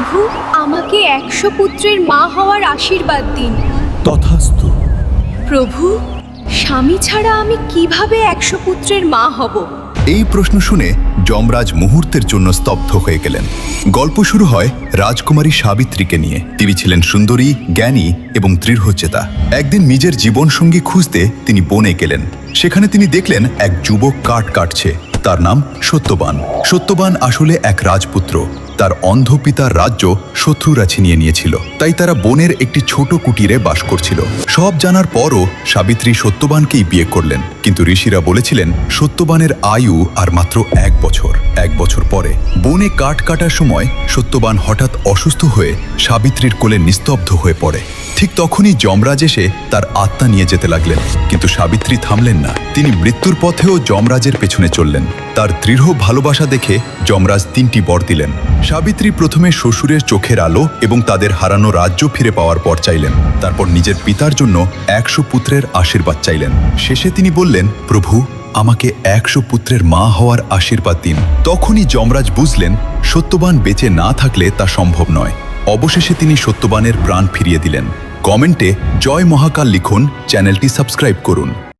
প্রভু, আমাকে 100 পুত্রের মা হওয়ার আশীর্বাদ দিন। তথাস্তু। প্রভু, স্বামী ছাড়া আমি কিভাবে 100 পুত্রের মা হব? এই প্রশ্ন শুনে যমরাজ মুহূর্তের জন্য স্তব্ধ হয়ে গেলেন। গল্প শুরু হয় রাজকুমারী সাবিত্রীকে নিয়ে। তিনি ছিলেন সুন্দরী, জ্ঞানী এবং দৃঢ়চেতা। একদিন নিজের জীবনসঙ্গী খুঁজতে তিনি বনে গেলেন। সেখানে তিনি দেখলেন এক যুবক কাঠ কাটছে। তার নাম সত্যবান। সত্যবান আসলে এক রাজপুত্র। তার অন্ধ পিতার রাজ্য শত্রুরা ছিনিয়ে নিয়েছিল, তাই তারা বনের একটি ছোট কুটিরে বাস করছিল। সব জানার পরও সাবিত্রী সত্যবানকেই বিয়ে করলেন। কিন্তু ঋষিরা বলেছিলেন সত্যবানের আয়ু আর মাত্র 1 বছর। 1 বছর পরে বনে কাঠ কাটার সময় সত্যবান হঠাৎ অসুস্থ হয়ে সাবিত্রীর কোলে নিস্তব্ধ হয়ে পড়ে। ঠিক তখনই যমরাজ এসে তার আত্মা নিয়ে যেতে লাগলেন। কিন্তু সাবিত্রী থামলেন না। তিনি মৃত্যুর পথেও যমরাজের পেছনে চললেন। তার দৃঢ় ভালোবাসা দেখে যমরাজ 3টি বর দিলেন। সাবিত্রী প্রথমে শ্বশুরের চোখের আলো এবং তাদের হারানো রাজ্য ফিরে পাওয়ার পর চাইলেন। তারপর নিজের পিতার জন্য 100 পুত্রের আশীর্বাদ চাইলেন। শেষে তিনি বললেন, প্রভু, আমাকে 100 পুত্রের মা হওয়ার আশীর্বাদ দিন। তখনই যমরাজ বুঝলেন সত্যবান বেঁচে না থাকলে তা সম্ভব নয়। অবশেষে তিনি সত্যবানের প্রাণ ফিরিয়ে দিলেন। কমেন্টে জয় মহাকাল লিখুন, চ্যানেলটি সাবস্ক্রাইব করুন।